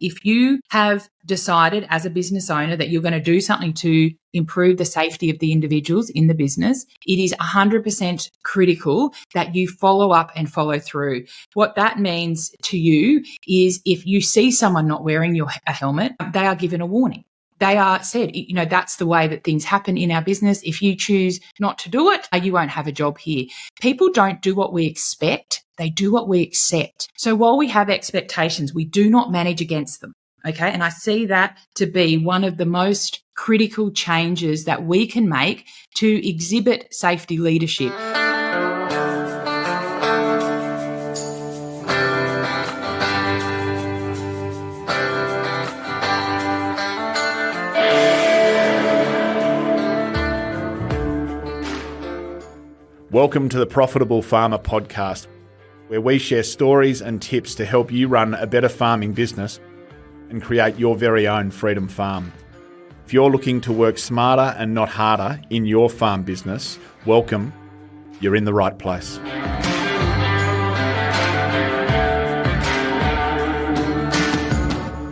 If you have decided as a business owner that you're going to do something to improve the safety of the individuals in the business, it is 100% critical that you follow up and follow through. What that means to you is if you see someone not wearing a helmet, they are given a warning. They are said, that's the way that things happen in our business. If you choose not to do it, you won't have a job here. People don't do what we expect. They do what we accept. So while we have expectations, we do not manage against them. Okay. And I see that to be one of the most critical changes that we can make to exhibit safety leadership. Welcome to the Profitable Farmer podcast, where we share stories and tips to help you run a better farming business and create your very own freedom farm. If you're looking to work smarter and not harder in your farm business, welcome. You're in the right place.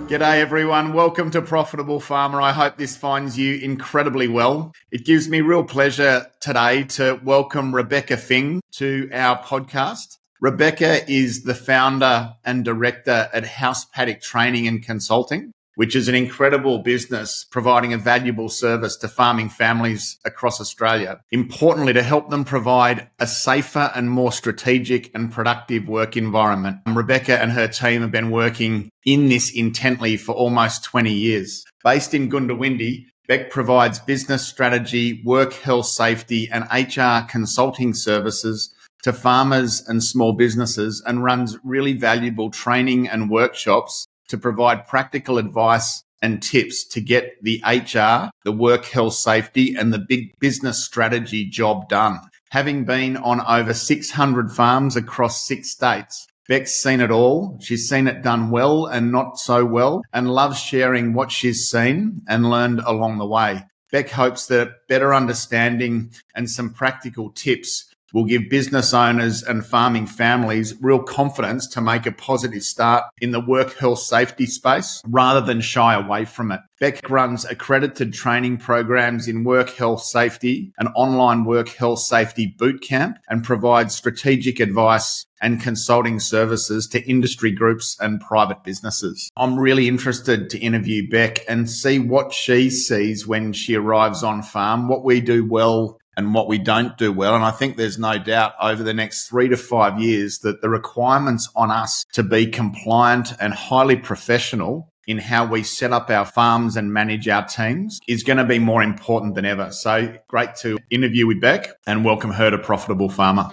G'day everyone, welcome to Profitable Farmer. I hope this finds you incredibly well. It gives me real pleasure today to welcome Rebecca Fing to our podcast. Rebecca is the founder and director at House Paddock Training Consulting, which is an incredible business providing a valuable service to farming families across Australia. Importantly, to help them provide a safer and more strategic and productive work environment. Rebecca and her team have been working in this intently for almost 20 years. Based in Goondiwindi, Beck provides business strategy, work health safety and HR consulting services to farmers and small businesses and runs really valuable training and workshops to provide practical advice and tips to get the HR, the work health safety and the big business strategy job done. Having been on over 600 farms across 6 states, Beck's seen it all. She's seen it done well and not so well and loves sharing what she's seen and learned along the way. Beck hopes that better understanding and some practical tips will give business owners and farming families real confidence to make a positive start in the work health safety space rather than shy away from it. Beck runs accredited training programs in work health safety, an online work health safety boot camp, and provides strategic advice and consulting services to industry groups and private businesses. I'm really interested to interview Beck and see what she sees when she arrives on farm, what we do well and what we don't do well. And I think there's no doubt over the next 3 to 5 years that the requirements on us to be compliant and highly professional in how we set up our farms and manage our teams is going to be more important than ever. So great to interview with Beck and welcome her to Profitable Farmer.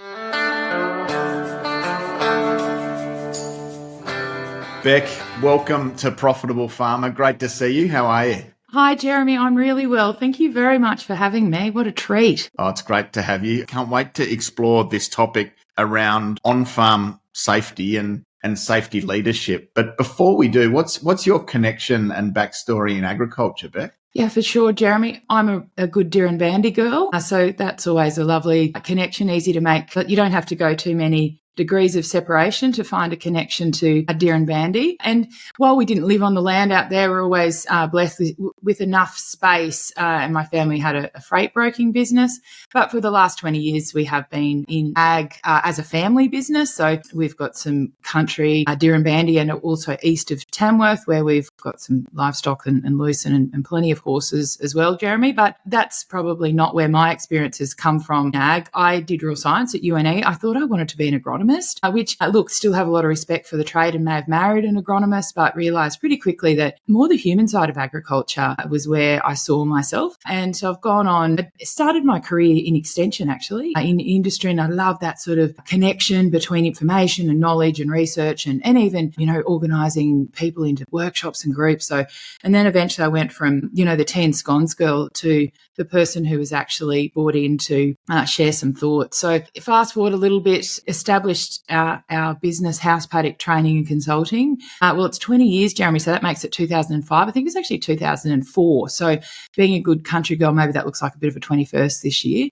Beck, welcome to Profitable Farmer. Great to see you. How are you? Hi, Jeremy. I'm really well. Thank you very much for having me. What a treat. Oh, it's great to have you. Can't wait to explore this topic around on-farm safety and safety leadership. But before we do, what's your connection and backstory in agriculture, Beck? Yeah, for sure, Jeremy. I'm a good Goondiwindi girl, so that's always a lovely connection, easy to make. But you don't have to go too many degrees of separation to find a connection to a Goondiwindi. And while we didn't live on the land out there, we're always blessed with enough space. And my family had a freight broking business. But for the last 20 years, we have been in ag as a family business. So we've got some country Goondiwindi and also east of Tamworth, where we've got some livestock and lucerne and plenty of horses as well, Jeremy. But that's probably not where my experience has come from in ag. I did rural science at UNE. I thought I wanted to be an agronomist. Which, still have a lot of respect for the trade and may have married an agronomist, but realised pretty quickly that more the human side of agriculture was where I saw myself. And so I've gone on, started my career in extension, actually, in industry, and I love that sort of connection between information and knowledge and research and even, organising people into workshops and groups. So, and then eventually I went from, the tea and scones girl to the person who was actually brought in to share some thoughts. So fast forward a little bit, established established our business, House Paddock Training and Consulting. Well, it's 20 years, Jeremy, so that makes it 2005. I think it's actually 2004. So being a good country girl, maybe that looks like a bit of a 21st this year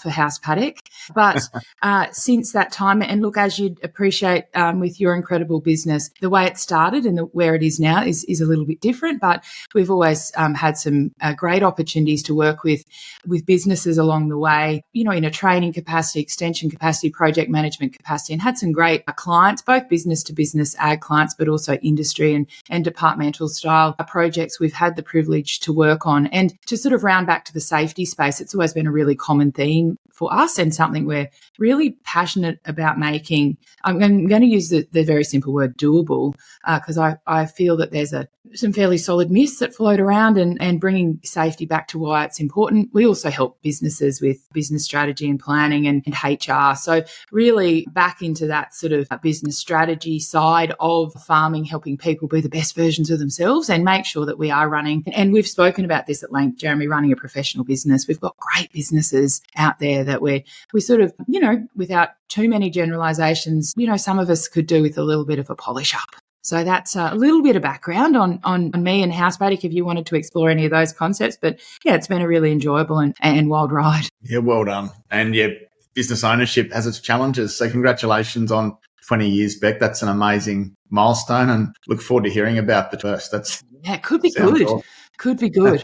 for House Paddock. But since that time, and look, as you'd appreciate with your incredible business, the way it started and where it is now is a little bit different. But we've always had some great opportunities to work with businesses along the way, you know, in a training capacity, extension capacity, project management capacity, and had some great clients, both business to business ag clients, but also industry and departmental style projects we've had the privilege to work on. And to sort of round back to the safety space, it's always been a really common theme for us and something we're really passionate about making. I'm going to use the very simple word doable because I feel that there's some fairly solid myths that float around and bringing safety back to why it's important. We also help businesses with business strategy and planning and HR. So really back into that sort of business strategy side of farming, helping people be the best versions of themselves and make sure that we are running. And we've spoken about this at length, Jeremy, running a professional business. We've got great businesses out there that we sort of, you know, without too many generalizations, you know, some of us could do with a little bit of a polish up. So that's a little bit of background on me and House Paddock if you wanted to explore any of those concepts. But yeah, it's been a really enjoyable and wild ride. Yeah, well done. And yeah, business ownership has its challenges. So congratulations on 20 years, Beck. That's an amazing milestone and look forward to hearing about the first. It could be good. Awesome. Could be good.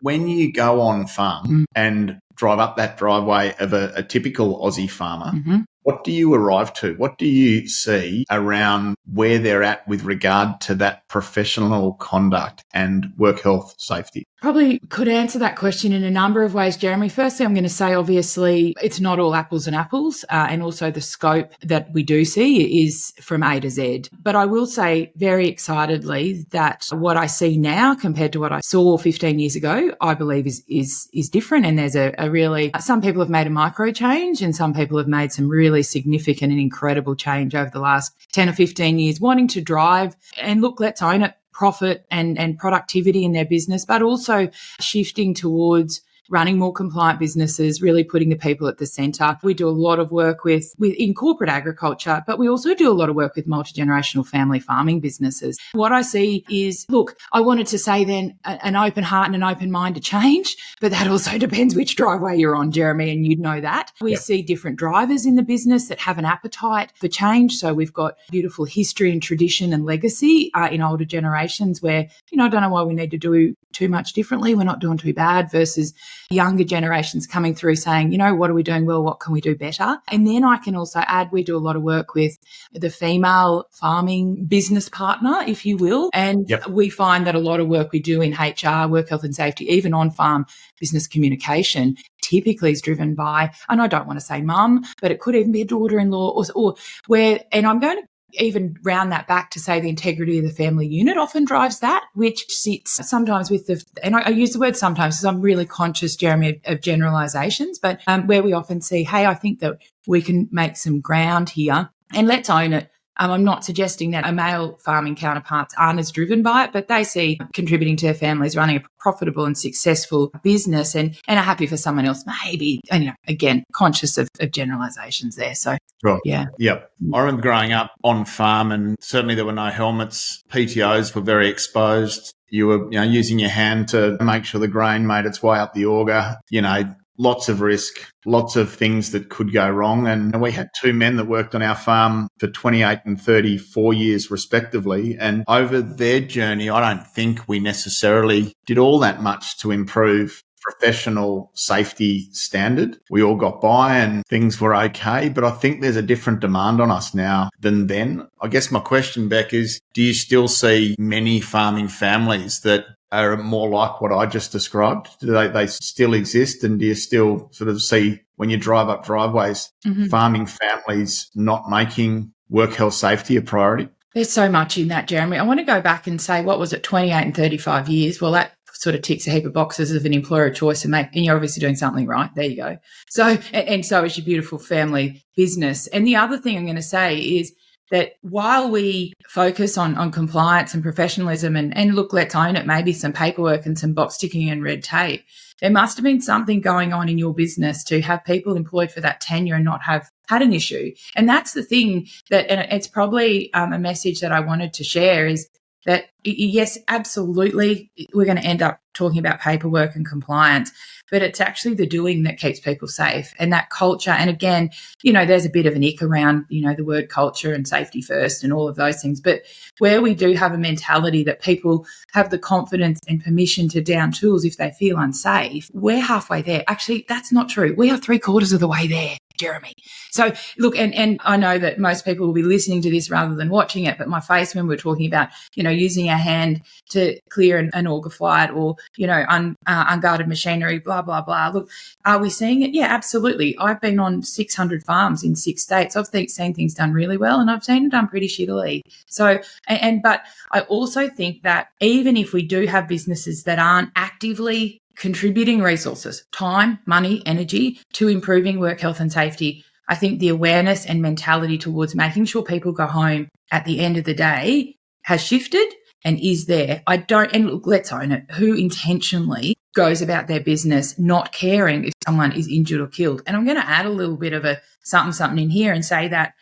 When you go on farm and drive up that driveway of a typical Aussie farmer, what do you arrive to? What do you see around where they're at with regard to that professional conduct and work health safety? Probably could answer that question in a number of ways, Jeremy. Firstly, I'm going to say, obviously, it's not all apples and apples, and also the scope that we do see is from A to Z. But I will say very excitedly that what I see now compared to what I saw 15 years ago, I believe is different. And there's a really, some people have made a micro change and some people have made some really significant and incredible change over the last 10 or 15 years, wanting to drive and look, let's own it, profit and productivity in their business, but also shifting towards running more compliant businesses, really putting the people at the centre. We do a lot of work with in corporate agriculture, but we also do a lot of work with multi-generational family farming businesses. What I see is, look, I wanted to say then an open heart and an open mind to change, but that also depends which driveway you're on, Jeremy, and you'd know that. We see different drivers in the business that have an appetite for change. So we've got beautiful history and tradition and legacy in older generations where, you know, I don't know why we need to do too much differently. We're not doing too bad versus younger generations coming through saying, you know, what are we doing well? What can we do better? And then I can also add, we do a lot of work with the female farming business partner, if you will. And we find that a lot of work we do in HR, work health and safety, even on farm business communication, typically is driven by, and I don't want to say mum, but it could even be a daughter-in-law or where, and I'm going to even round that back to say the integrity of the family unit often drives that, which sits sometimes with and I use the word sometimes because I'm really conscious, Jeremy, of generalizations, but where we often see, hey, I think that we can make some ground here and let's own it. I'm not suggesting that male farming counterparts aren't as driven by it, but they see contributing to their families, running a profitable and successful business and are happy for someone else, maybe, and, you know, again, conscious of generalizations there. So, right. Yeah. Yep. I remember growing up on farm and certainly there were no helmets. PTOs were very exposed. You were, you know, using your hand to make sure the grain made its way up the auger, you know, lots of risk, lots of things that could go wrong. And we had two men that worked on our farm for 28 and 34 years respectively. And over their journey, I don't think we necessarily did all that much to improve professional safety standard. We all got by and things were okay, but I think there's a different demand on us now than then. I guess my question, Beck, is do you still see many farming families that are more like what I just described? Do they still exist? And do you still sort of see when you drive up driveways, farming families not making work health safety a priority? There's so much in that, Jeremy. I want to go back and say, what was it, 28 and 35 years? Well, that sort of ticks a heap of boxes of an employer choice and you're obviously doing something right. There you go. So, and so is your beautiful family business. And the other thing I'm going to say is that while we focus on compliance and professionalism and look, let's own it, maybe some paperwork and some box ticking and red tape, there must have been something going on in your business to have people employed for that tenure and not have had an issue. And that's the thing that, and it's probably a message that I wanted to share, is that, yes, absolutely, we're going to end up talking about paperwork and compliance, but it's actually the doing that keeps people safe, and that culture. And again, there's a bit of an ick around, the word culture and safety first and all of those things. But where we do have a mentality that people have the confidence and permission to down tools if they feel unsafe, we're halfway there. Actually, that's not true. We are 3/4 of the way there, Jeremy. So look, and I know that most people will be listening to this rather than watching it, but my face when we're talking about, using our hand to clear an auger flight, or, unguarded machinery, blah, blah, blah. Look, are we seeing it? Yeah, absolutely. I've been on 600 farms in 6 states. I've seen things done really well, and I've seen them done pretty shittily. So, but I also think that even if we do have businesses that aren't actively contributing resources, time, money, energy to improving work health and safety, I think the awareness and mentality towards making sure people go home at the end of the day has shifted and is there. And look, let's own it. Who intentionally goes about their business not caring if someone is injured or killed? And I'm going to add a little bit of a something in here and say that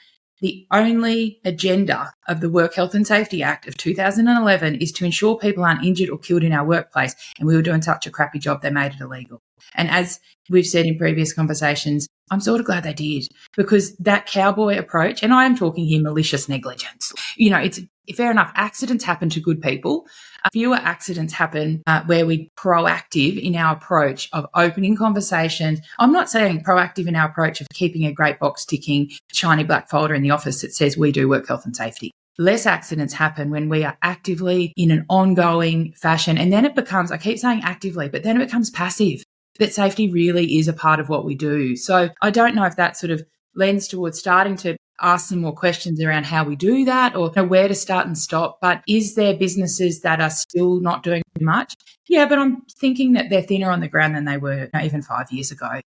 the only agenda of the Work Health and Safety Act of 2011 is to ensure people aren't injured or killed in our workplace. And we were doing such a crappy job, they made it illegal. And as we've said in previous conversations, I'm sort of glad they did, because that cowboy approach, and I am talking here malicious negligence, it's fair enough. Accidents happen to good people. Fewer accidents happen where we're proactive in our approach of opening conversations. I'm not saying proactive in our approach of keeping a great box ticking shiny black folder in the office that says we do work health and safety. Less accidents happen when we are actively in an ongoing fashion. And then it becomes, I keep saying actively, but then it becomes passive, that safety really is a part of what we do. So I don't know if that sort of lends towards starting to ask some more questions around how we do that, or where to start and stop. But is there businesses that are still not doing much? Yeah, but I'm thinking that they're thinner on the ground than they were even 5 years ago.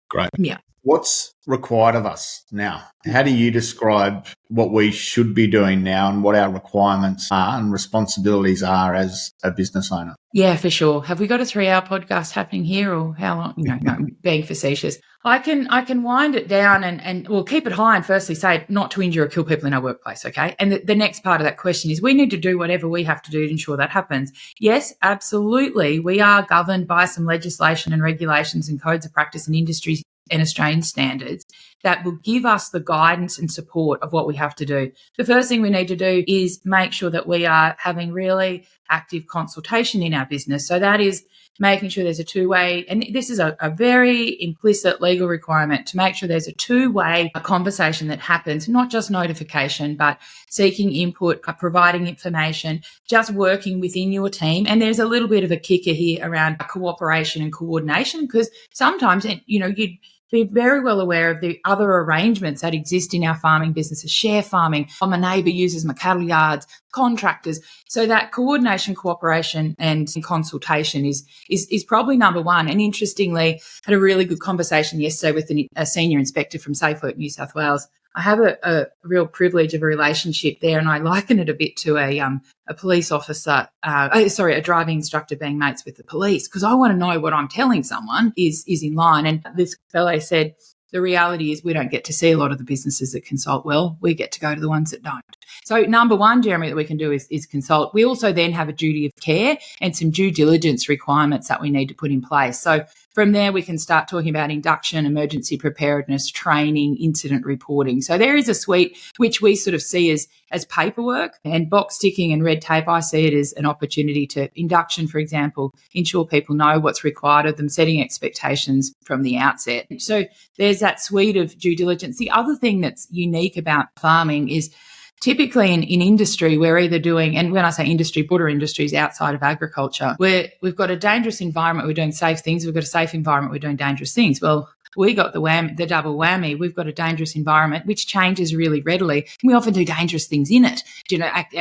Great. Yeah. What's required of us now? How do you describe what we should be doing now and what our requirements are and responsibilities are as a business owner? Yeah, for sure. Have we got a 3-hour podcast happening here, or how long? No, being facetious. I can wind it down and we'll keep it high and firstly say not to injure or kill people in our workplace, okay? And the next part of that question is we need to do whatever we have to do to ensure that happens. Yes, absolutely. We are governed by some legislation and regulations and codes of practice and industries and Australian standards that will give us the guidance and support of what we have to do. The first thing we need to do is make sure that we are having really active consultation in our business. So that is making sure there's a two-way, and this is a very implicit legal requirement, to make sure there's a two-way conversation that happens, not just notification, but seeking input, providing information, just working within your team. And there's a little bit of a kicker here around cooperation and coordination, because sometimes, you'd be very well aware of the other arrangements that exist in our farming businesses, share farming, my neighbour uses my cattle yards, contractors. So that coordination, cooperation and consultation is probably number one. And interestingly, had a really good conversation yesterday with a senior inspector from Safe Work New South Wales. I have a real privilege of a relationship there, and I liken it a bit to a police officer, a driving instructor being mates with the police, because I want to know what I'm telling someone is in line. And this fellow said, the reality is we don't get to see a lot of the businesses that consult well. We get to go to the ones that don't. So number one, Jeremy, that we can do is consult. We also then have a duty of care and some due diligence requirements that we need to put in place. So from there, we can start talking about induction, emergency preparedness, training, incident reporting. So there is a suite which we sort of see as paperwork and box ticking and red tape. I see it as an opportunity to induction, for example, ensure people know what's required of them, setting expectations from the outset. So there's that suite of due diligence. The other thing that's unique about farming is typically in industry, we're either doing, and when I say industry, broader industries outside of agriculture, where we've got a dangerous environment, we're doing safe things. We've got a safe environment, we're doing dangerous things. Well, we got the double whammy. We've got a dangerous environment, which changes really readily. And we often do dangerous things in it.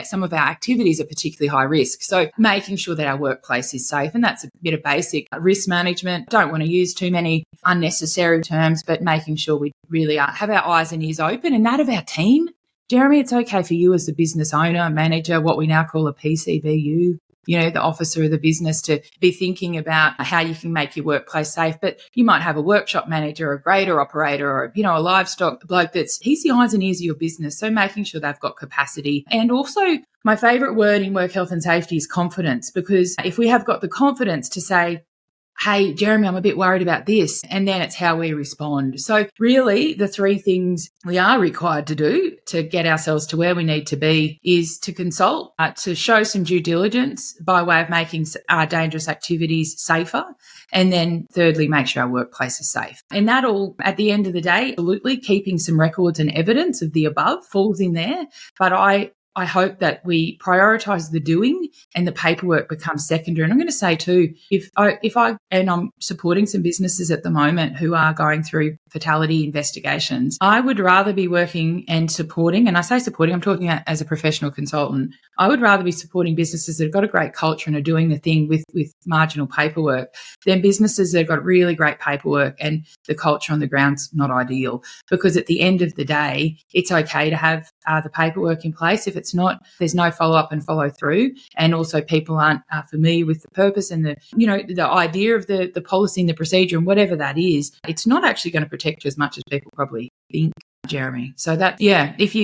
Some of our activities are particularly high risk. So making sure that our workplace is safe, and that's a bit of basic risk management. Don't want to use too many unnecessary terms, but making sure we really have our eyes and ears open, and that of our team. Jeremy, it's okay for you as the business owner, manager, what we now call a PCBU, the officer of the business to be thinking about how you can make your workplace safe. But you might have a workshop manager, a grader operator, or, a livestock bloke he's the eyes and ears of your business. So making sure they've got capacity. And also my favourite word in work health and safety is confidence, because if we have got the confidence to say, hey, Jeremy, I'm a bit worried about this. And then it's how we respond. So really the three things we are required to do to get ourselves to where we need to be is to consult, to show some due diligence by way of making our dangerous activities safer. And then thirdly, make sure our workplace is safe. And that all, at the end of the day, absolutely keeping some records and evidence of the above falls in there. But I hope that we prioritise the doing and the paperwork becomes secondary. And I'm going to say too, I'm supporting some businesses at the moment who are going through fatality investigations, I would rather be working and supporting, and I say supporting, I'm talking about as a professional consultant, I would rather be supporting businesses that have got a great culture and are doing the thing with marginal paperwork than businesses that have got really great paperwork and the culture on the ground's not ideal. Because at the end of the day, it's okay to have the paperwork in place. If it's not, there's no follow-up and follow-through. And also people aren't familiar with the purpose and the idea of the policy and the procedure and whatever that is, it's not actually going to protect you as much as people probably think, Jeremy. So that, if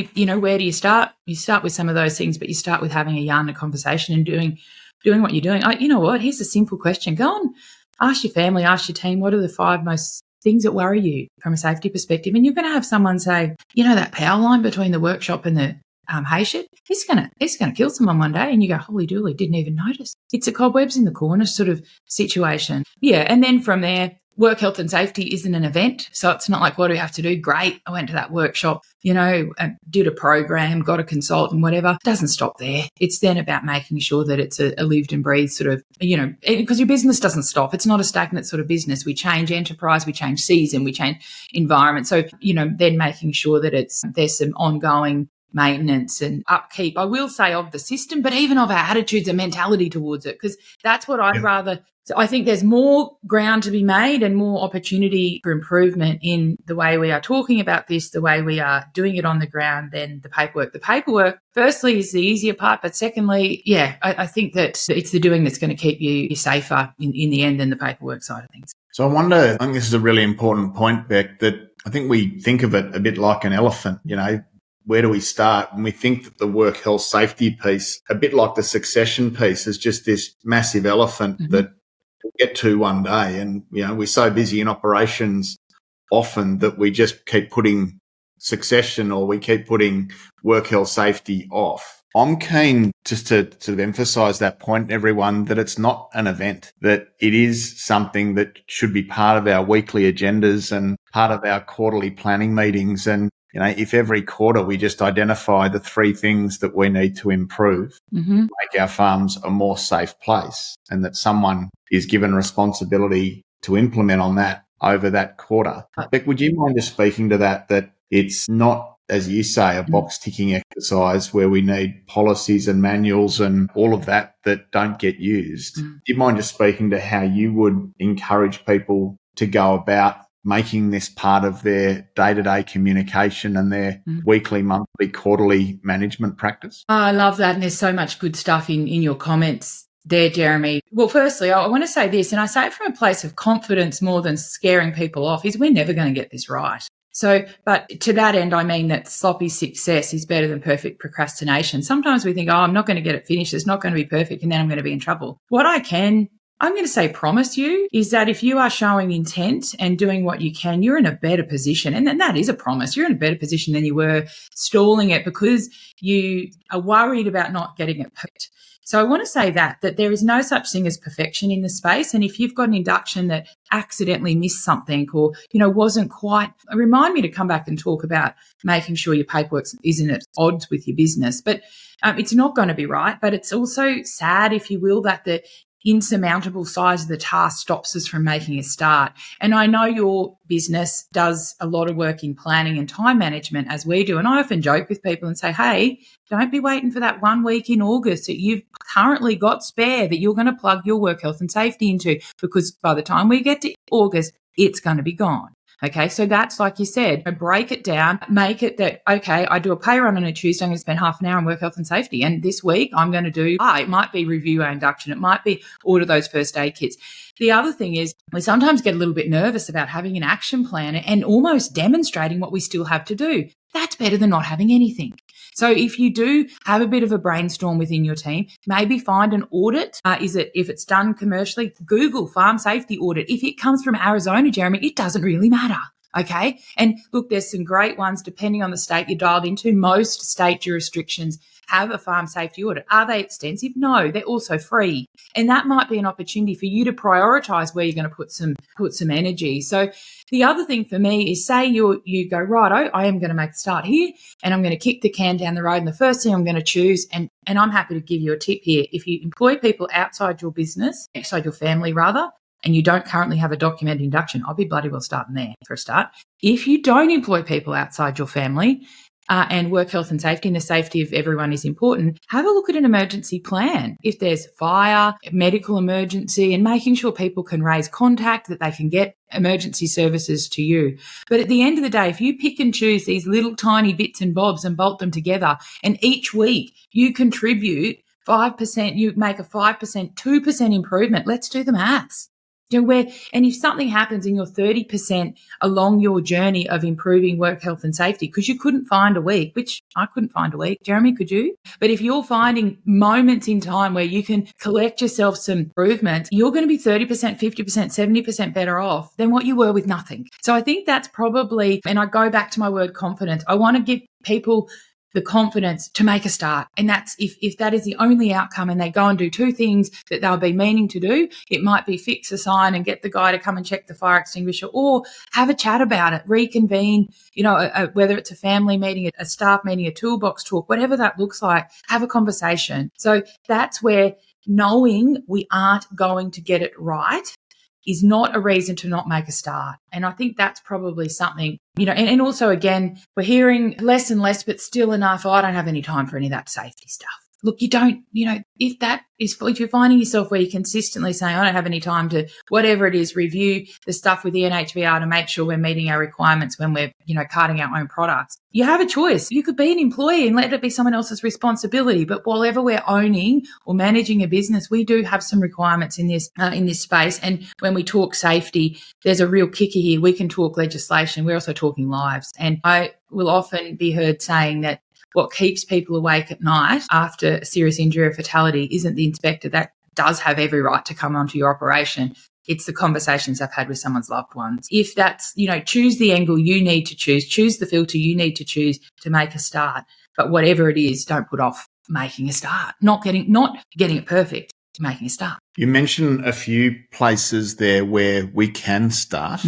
where do you start? You start with some of those things, but you start with having a yarn, a conversation and doing what you're doing. You know what? Here's a simple question. Go on, ask your family, ask your team, what are the 5 most things that worry you from a safety perspective? And you're going to have someone say, that power line between the workshop and the hay shed, it's gonna kill someone one day. And you go, holy dooly, didn't even notice. It's a cobwebs in the corner sort of situation. Yeah, and then from there, work health and safety isn't an event. So it's not like, what do we have to do? Great, I went to that workshop, did a program, got a consultant, whatever. It doesn't stop there. It's then about making sure that it's a lived and breathed sort of, because your business doesn't stop. It's not a stagnant sort of business. We change enterprise, we change season, we change environment. So, then making sure that there's some ongoing maintenance and upkeep, I will say, of the system, but even of our attitudes and mentality towards it, because that's what I'd rather. So I think there's more ground to be made and more opportunity for improvement in the way we are talking about this, the way we are doing it on the ground, than the paperwork. The paperwork, firstly, is the easier part, but secondly, I think that it's the doing that's going to keep you safer in the end than the paperwork side of things. So I think this is a really important point, Beck, that I think we think of it a bit like an elephant, Where do we start? And we think that the work health safety piece, a bit like the succession piece, is just this massive elephant that we'll get to one day. And, we're so busy in operations often that we just keep putting succession, or we keep putting work health safety off. I'm keen just to sort of emphasise that point, everyone, that it's not an event, that it is something that should be part of our weekly agendas and part of our quarterly planning meetings. And if every quarter we just identify the 3 things that we need to improve, make our farms a more safe place, and that someone is given responsibility to implement on that over that quarter. Beck, would you mind just speaking to that it's not, as you say, a box ticking exercise where we need policies and manuals and all of that don't get used? Do you mind just speaking to how you would encourage people to go about making this part of their day-to-day communication and their weekly, monthly, quarterly management practice? Oh, I love that. And there's so much good stuff in your comments there, Jeremy. Well, firstly, I want to say this, and I say it from a place of confidence more than scaring people off, is we're never going to get this right. So, but to that end, I mean that sloppy success is better than perfect procrastination. Sometimes we think, I'm not going to get it finished. It's not going to be perfect. And then I'm going to be in trouble. I'm going to say promise you is that if you are showing intent and doing what you can, you're in a better position. And then that is a promise. You're in a better position than you were stalling it because you are worried about not getting it perfect. So I want to say that there is no such thing as perfection in the space. And if you've got an induction that accidentally missed something or, wasn't quite, remind me to come back and talk about making sure your paperwork isn't at odds with your business. But it's not going to be right. But it's also sad, if you will, that the insurmountable size of the task stops us from making a start. And I know your business does a lot of work in planning and time management, as we do. And I often joke with people and say, hey, don't be waiting for that 1 week in August that you've currently got spare that you're going to plug your work health and safety into, because by the time we get to August, it's going to be gone. Okay, so that's like you said, break it down, make it that, okay, I do a pay run on a Tuesday, I'm going to spend half an hour on work health and safety. And this week I'm going to do, it might be review our induction, it might be order those first aid kits. The other thing is we sometimes get a little bit nervous about having an action plan and almost demonstrating what we still have to do. That's better than not having anything. So if you do have a bit of a brainstorm within your team, maybe find an audit. If it's done commercially, Google farm safety audit. If it comes from Arizona, Jeremy, it doesn't really matter. Okay. And look, there's some great ones depending on the state you're dialed into. Most state jurisdictions have a farm safety audit. Are they extensive? No, they're also free. And that might be an opportunity for you to prioritize where you're going to put some energy. So the other thing for me is say you go, right, I am going to make a start here and I'm going to kick the can down the road. And the first thing I'm going to choose, and I'm happy to give you a tip here. If you employ people outside your business, outside your family rather, and you don't currently have a documented induction, I'll be bloody well starting there for a start. If you don't employ people outside your family, and work health and safety and the safety of everyone is important, have a look at an emergency plan. If there's fire, medical emergency, and making sure people can raise contact, that they can get emergency services to you. But at the end of the day, if you pick and choose these little tiny bits and bobs and bolt them together, and each week you contribute 5%, you make a 5%, 2% improvement, let's do the maths. And if something happens and you're 30% along your journey of improving work health and safety, because you couldn't find a week, which I couldn't find a week, Jeremy, could you? But if you're finding moments in time where you can collect yourself some improvements, you're going to be 30%, 50%, 70% better off than what you were with nothing. So I think that's probably, and I go back to my word confidence, I want to give people the confidence to make a start. And that's if that is the only outcome and they go and do two things that they'll be meaning to do, it might be fix a sign and get the guy to come and check the fire extinguisher, or have a chat about it, reconvene, whether it's a family meeting, a staff meeting, a toolbox talk, whatever that looks like, have a conversation. So that's where knowing we aren't going to get it right is not a reason to not make a start. And I think that's probably something, and also, again, we're hearing less and less, but still enough, I don't have any time for any of that safety stuff. Look, you don't, if you're finding yourself where you're consistently saying, I don't have any time to, whatever it is, review the stuff with the NHVR to make sure we're meeting our requirements when we're, carting our own products. You have a choice. You could be an employee and let it be someone else's responsibility. But whatever we're owning or managing a business, we do have some requirements in this space. And when we talk safety, there's a real kicker here. We can talk legislation. We're also talking lives. And I will often be heard saying that what keeps people awake at night after a serious injury or fatality isn't the inspector. That does have every right to come onto your operation. It's the conversations I've had with someone's loved ones. If that's, choose the angle you need to choose the filter you need to choose to make a start. But whatever it is, don't put off making a start, not getting it perfect, making a start. You mentioned a few places there where we can start,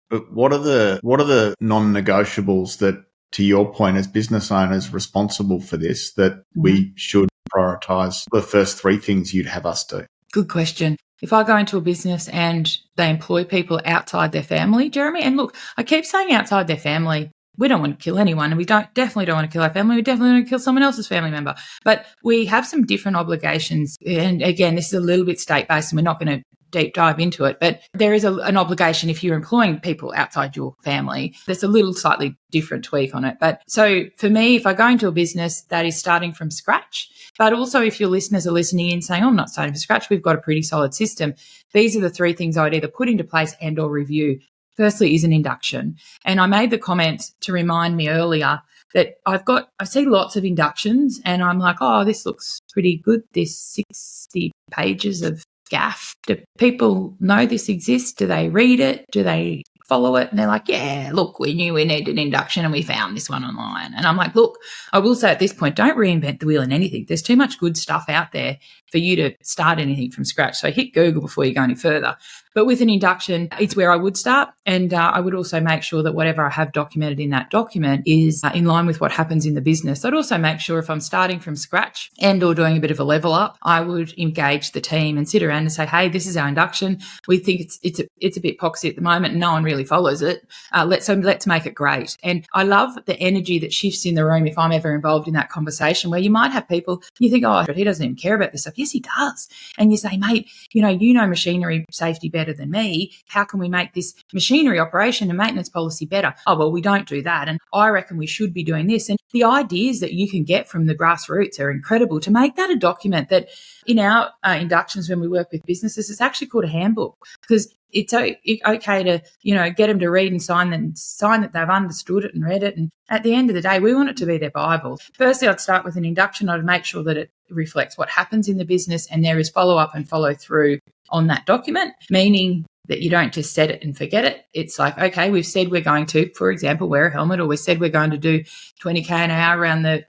but what are the non-negotiables that, to your point, as business owners responsible for this, that we should prioritise? The first three things you'd have us do. Good question. If I go into a business and they employ people outside their family, Jeremy, and look, I keep saying outside their family, we don't want to kill anyone, and we definitely don't want to kill our family. We definitely want to kill someone else's family member. But we have some different obligations. And again, this is a little bit state-based and we're not going to deep dive into it, but there is an obligation if you're employing people outside your family. There's a little slightly different tweak on it. But so for me, if I go into a business that is starting from scratch, but also if your listeners are listening in saying, I'm not starting from scratch, we've got a pretty solid system, these are the three things I would either put into place and or review. Firstly is an induction. And I made the comment to remind me earlier that I see lots of inductions and I'm like, oh, this looks pretty good. This 60 pages of gaff. Do people know this exists? Do they read it? Do they follow it? And they're like, yeah, look, we knew we needed an induction and we found this one online. And I'm like, look, I will say at this point, don't reinvent the wheel in anything. There's too much good stuff out there for you to start anything from scratch. So hit Google before you go any further. But with an induction, it's where I would start. And I would also make sure that whatever I have documented in that document is in line with what happens in the business. I'd also make sure if I'm starting from scratch and or doing a bit of a level up, I would engage the team and sit around and say, hey, this is our induction. We think it's a bit poxy at the moment and no one really really follows it. Let's make it great. And I love the energy that shifts in the room if I'm ever involved in that conversation, where you might have people, you think, oh, but he doesn't even care about this stuff. Yes, he does. And you say, mate, you know machinery safety better than me. How can we make this machinery operation and maintenance policy better? Oh, well, we don't do that. And I reckon we should be doing this. And the ideas that you can get from the grassroots are incredible. To make that a document that in our inductions when we work with businesses, it's actually called a handbook, because it's okay to, get them to read and sign that they've understood it and read it. And at the end of the day, we want it to be their Bible. Firstly, I'd start with an induction. I'd make sure that it reflects what happens in the business and there is follow-up and follow-through on that document, meaning that you don't just set it and forget it. It's like, okay, we've said we're going to, for example, wear a helmet, or we said we're going to do 20K an hour around the,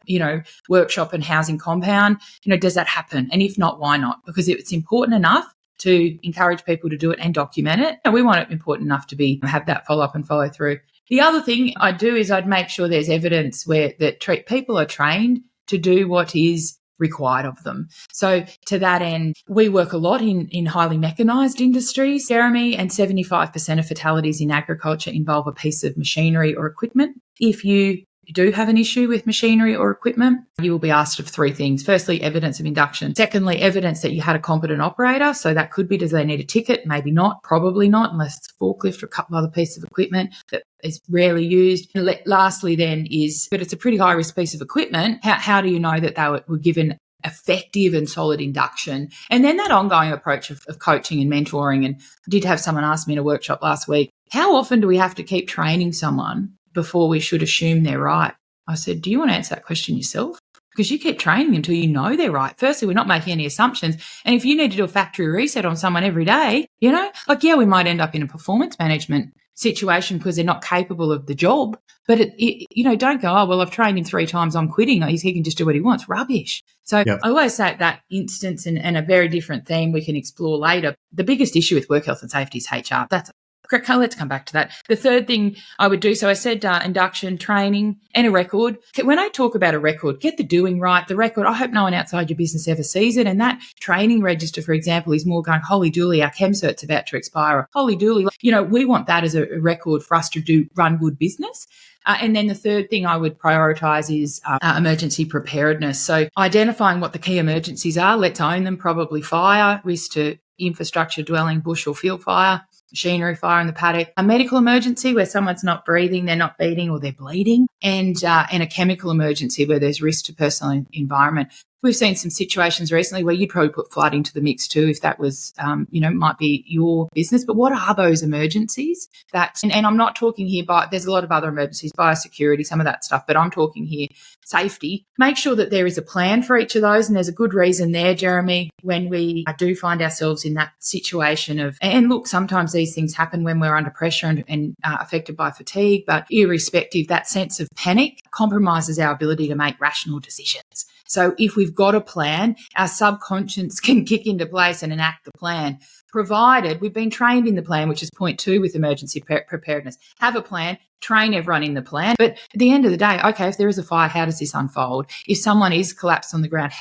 workshop and housing compound. Does that happen? And if not, why not? Because it's important enough to encourage people to do it and document it. And we want it important enough to have that follow-up and follow-through. The other thing I do is I'd make sure there's evidence that people are trained to do what is required of them. So to that end, we work a lot in highly mechanised industries, Jeremy, and 75% of fatalities in agriculture involve a piece of machinery or equipment. If you do have an issue with machinery or equipment, you will be asked of three things. Firstly, evidence of induction. Secondly, evidence that you had a competent operator. So that could be, does they need a ticket? Maybe not, probably not, unless it's a forklift or a couple of other pieces of equipment that is rarely used. And lastly then is, but it's a pretty high-risk piece of equipment. How do you know that they were given effective and solid induction? And then that ongoing approach of coaching and mentoring. And I did have someone ask me in a workshop last week, how often do we have to keep training someone before we should assume they're right? I said, do you want to answer that question yourself? Because you keep training until you know they're right. Firstly, we're not making any assumptions. And if you need to do a factory reset on someone every day, we might end up in a performance management situation because they're not capable of the job. But, don't go, oh, well, I've trained him 3 times, I'm quitting. He can just do what he wants. Rubbish. So yep. I always say that instance and a very different theme we can explore later. The biggest issue with work health and safety is HR. Let's come back to that. The third thing I would do, so I said induction, training, and a record. When I talk about a record, get the doing right. The record, I hope no one outside your business ever sees it. And that training register, for example, is more going, holy dooly, our chem cert's about to expire. Or, holy dooly, we want that as a record for us to run good business. And then the third thing I would prioritise is emergency preparedness. So identifying what the key emergencies are, let's own them, probably fire, risk to infrastructure, dwelling, bush or field fire, machinery fire in the paddock, a medical emergency where someone's not breathing, they're not beating or they're bleeding, and a chemical emergency where there's risk to personal environment. We've seen some situations recently where you'd probably put flood into the mix too if that was, might be your business. But what are those emergencies? And I'm not talking here there's a lot of other emergencies, biosecurity, some of that stuff, but I'm talking here safety. Make sure that there is a plan for each of those. And there's a good reason there, Jeremy, when we do find ourselves in that situation and look, sometimes these things happen when we're under pressure and affected by fatigue, but irrespective, that sense of panic compromises our ability to make rational decisions. So if we've got a plan, our subconscious can kick into place and enact the plan, provided we've been trained in the plan, which is point 2 with emergency preparedness. Have a plan, train everyone in the plan. But at the end of the day, okay, if there is a fire, how does this unfold? If someone is collapsed on the ground,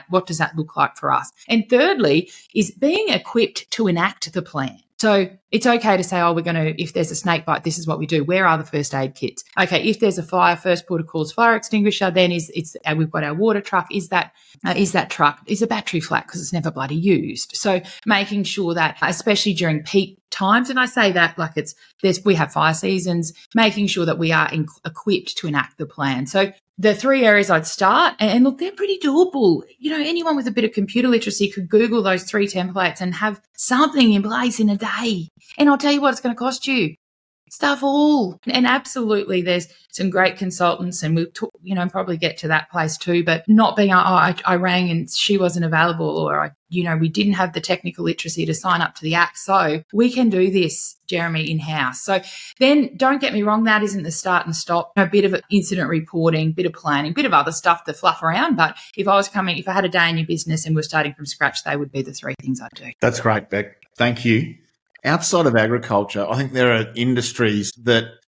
what does that look like for us? And thirdly is being equipped to enact the plan. So it's okay to say, if there's a snake bite, this is what we do. Where are the first aid kits? Okay, if there's a fire, first port of call is fire extinguisher. Then we've got our water truck. Is that truck, is the battery flat because it's never bloody used? So making sure that, especially during peak times, and I say that like we have fire seasons, making sure that we are equipped to enact the plan. So the 3 areas I'd start, and look, they're pretty doable. Anyone with a bit of computer literacy could Google those 3 templates and have something in place in a day. And I'll tell you what it's going to cost you. Stuff all. And absolutely, there's some great consultants, and we'll probably get to that place too, but not being, I rang and she wasn't available, or, we didn't have the technical literacy to sign up to the act. So we can do this, Jeremy, in-house. So then don't get me wrong, that isn't the start and stop. A bit of incident reporting, bit of planning, bit of other stuff to fluff around. But if I had a day in your business and we're starting from scratch, they would be the 3 things I'd do. That's great, Beck. Thank you. Outside of agriculture, I think there are industries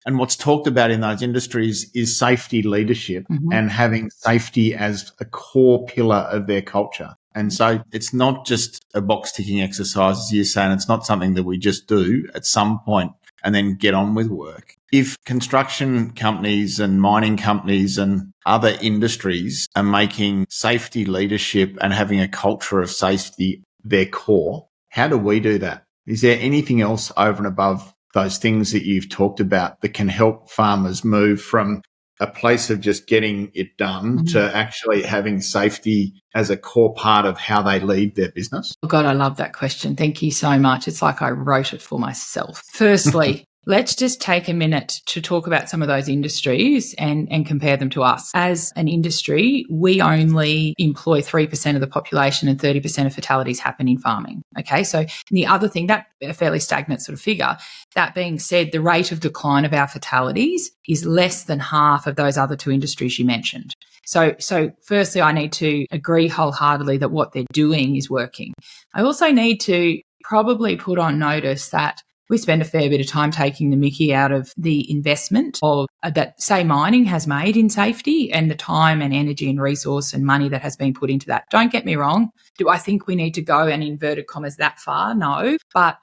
and what's talked about in those industries is safety leadership and having safety as a core pillar of their culture. And so it's not just a box ticking exercise, as you're saying, it's not something that we just do. At some point, and then get on with work. If construction companies and mining companies and other industries are making safety leadership and having a culture of safety their core, how do we do that? Is there anything else over and above those things that you've talked about that can help farmers move from a place of just getting it done to actually having safety as a core part of how they lead their business? Oh God, I love that question. Thank you so much. It's like I wrote it for myself. Firstly, let's just take a minute to talk about some of those industries and compare them to us. As an industry, we only employ 3% of the population and 30% of fatalities happen in farming. Okay, so the other thing, that a fairly stagnant sort of figure. That being said, the rate of decline of our fatalities is less than half of those other two industries you mentioned. So firstly, I need to agree wholeheartedly that what they're doing is working. I also need to probably put on notice that we spend a fair bit of time taking the mickey out of the investment of that, say, mining has made in safety and the time and energy and resource and money that has been put into that. Don't get me wrong. Do I think we need to go, in inverted commas, that far? No. But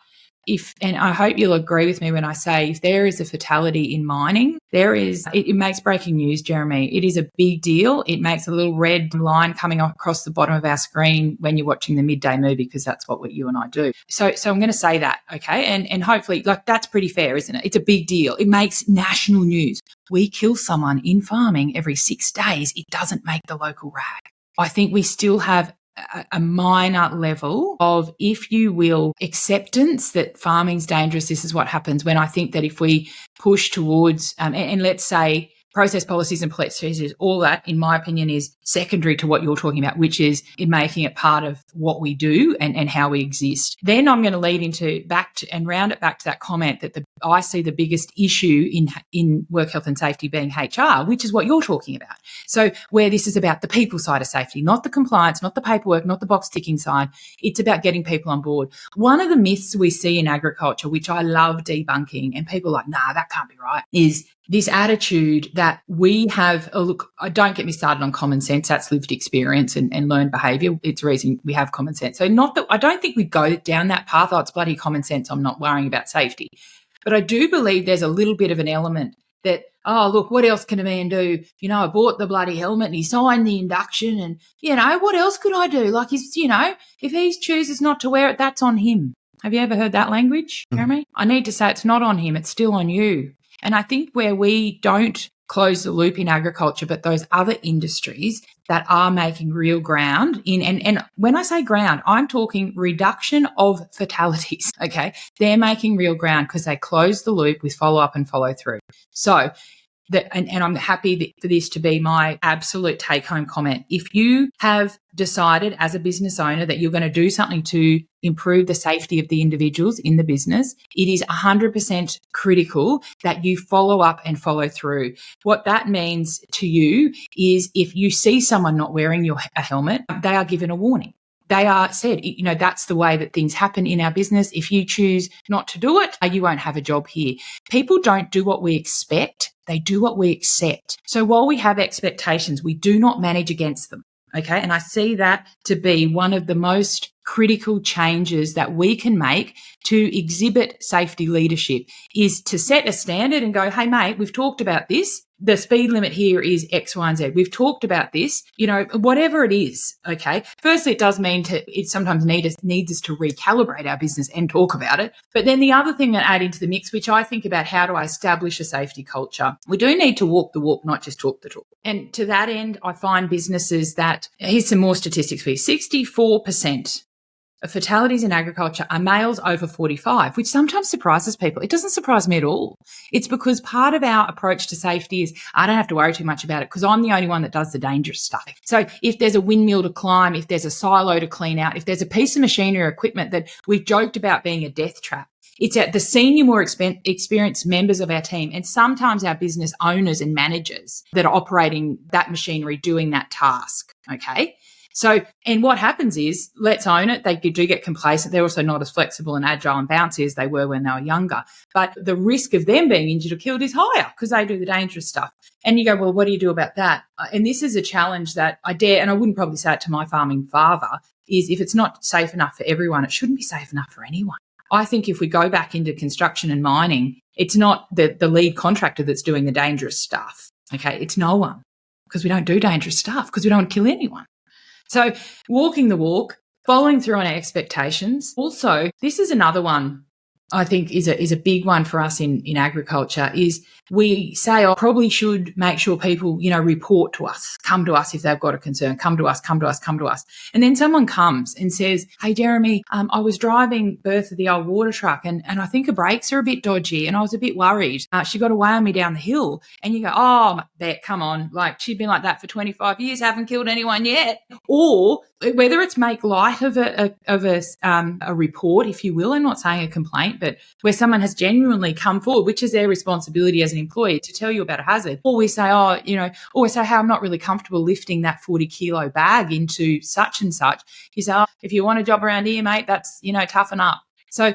and I hope you'll agree with me when I say if there is a fatality in mining, it makes breaking news, Jeremy. It is a big deal. It makes a little red line coming across the bottom of our screen when you're watching the midday movie, because that's what you and I do. So I'm going to say that, okay? And hopefully, that's pretty fair, isn't it? It's a big deal. It makes national news. We kill someone in farming every 6 days. It doesn't make the local rag. I think we still have a minor level of, if you will, acceptance that farming's dangerous. This is what happens. When I think that if we push towards, and let's say process policies and procedures, all that, in my opinion, is secondary to what you're talking about, which is in making it part of what we do and how we exist. Then I'm going to lead into and round it back to that comment that I see the biggest issue in work health and safety being HR, which is what you're talking about. So where this is about the people side of safety, not the compliance, not the paperwork, not the box ticking side. It's about getting people on board. One of the myths we see in agriculture, which I love debunking, and people are like, nah, that can't be right, is this attitude that we have, don't get me started on common sense. That's lived experience and learned behaviour. It's the reason we have common sense. So I don't think we go down that path. Oh, it's bloody common sense. I'm not worrying about safety. But I do believe there's a little bit of an element that, oh, look, what else can a man do? I bought the bloody helmet and he signed the induction and, what else could I do? Like, if he chooses not to wear it, that's on him. Have you ever heard that language, Jeremy? I need to say it's not on him. It's still on you. And I think where we don't close the loop in agriculture, but those other industries that are making real ground and when I say ground, I'm talking reduction of fatalities, okay? They're making real ground because they close the loop with follow-up and follow-through. So and I'm happy for this to be my absolute take-home comment. If you have decided as a business owner that you're going to do something to improve the safety of the individuals in the business, it is 100% critical that you follow up and follow through. What that means to you is if you see someone not wearing a helmet, they are given a warning. They are said, that's the way that things happen in our business. If you choose not to do it, you won't have a job here. People don't do what we expect. They do what we accept. So while we have expectations, we do not manage against them. Okay. And I see that to be one of the most critical changes that we can make to exhibit safety leadership is to set a standard and go, hey, mate, we've talked about this. The speed limit here is X, Y, and Z. We've talked about this, whatever it is. Okay. Firstly, it does mean it sometimes needs us to recalibrate our business and talk about it. But then the other thing that add into the mix, which I think about, how do I establish a safety culture? We do need to walk the walk, not just talk the talk. And to that end, I find businesses here's some more statistics for you. 64% of fatalities in agriculture are males over 45, which sometimes surprises people. It doesn't surprise me at all. It's because part of our approach to safety is I don't have to worry too much about it because I'm the only one that does the dangerous stuff. So if there's a windmill to climb, if there's a silo to clean out, if there's a piece of machinery or equipment that we've joked about being a death trap, it's at the senior, more experienced members of our team and sometimes our business owners and managers that are operating that machinery doing that task, okay? So, and what happens is, let's own it, they do get complacent. They're also not as flexible and agile and bouncy as they were when they were younger. But the risk of them being injured or killed is higher because they do the dangerous stuff. And you go, well, what do you do about that? And this is a challenge that I dare, and I wouldn't probably say it to my farming father, is if it's not safe enough for everyone, it shouldn't be safe enough for anyone. I think if we go back into construction and mining, it's not the lead contractor that's doing the dangerous stuff. Okay, it's no one, because we don't do dangerous stuff because we don't want to kill anyone. So walking the walk, following through on our expectations. Also, this is another one I think is a big one for us in agriculture, is we say, I probably should make sure people, report to us, come to us if they've got a concern, come to us. And then someone comes and says, hey, Jeremy, I was driving Bertha the old water truck and I think her brakes are a bit dodgy and I was a bit worried. She got away on me down the hill. And you go, oh, Bet, come on. Like, she'd been like that for 25 years, haven't killed anyone yet. Or whether it's make light of a report, if you will, I'm not saying a complaint, but where someone has genuinely come forward, which is their responsibility as an employee to tell you about a hazard. Or we say, or we say, hey, I'm not really comfortable lifting that 40 kilo bag into such and such. You say, oh, if you want a job around here, mate, that's, toughen up. So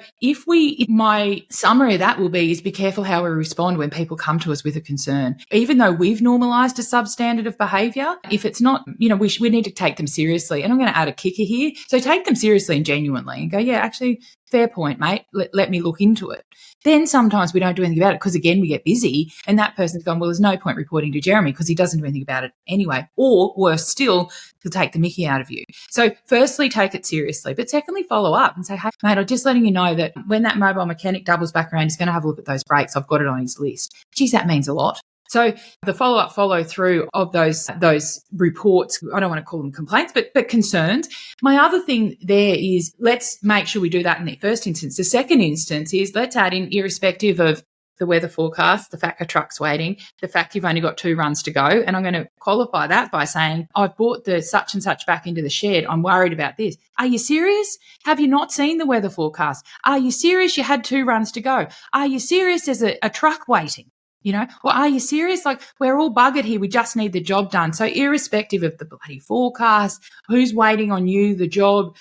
my summary of that will be is be careful how we respond when people come to us with a concern. Even though we've normalised a substandard of behaviour, if it's not, we need to take them seriously. And I'm going to add a kicker here. So take them seriously and genuinely and go, yeah, actually, fair point, mate. Let me look into it. Then sometimes we don't do anything about it because, again, we get busy and that person's gone, well, there's no point reporting to Jeremy because he doesn't do anything about it anyway. Or worse still, he'll take the mickey out of you. So firstly, take it seriously. But secondly, follow up and say, hey, mate, I'm just letting you know that when that mobile mechanic doubles back around, he's going to have a look at those brakes. I've got it on his list. Geez, that means a lot. So the follow through of those reports, I don't want to call them complaints, but concerns. My other thing there is let's make sure we do that in the first instance. The second instance is let's add in, irrespective of the weather forecast, the fact a truck's waiting, the fact you've only got 2 runs to go. And I'm going to qualify that by saying, I've brought the such and such back into the shed. I'm worried about this. Are you serious? Have you not seen the weather forecast? Are you serious? You had 2 runs to go. Are you serious? There's a truck waiting. Or are you serious? Like, we're all buggered here. We just need the job done. So irrespective of the bloody forecast, who's waiting on you, the job,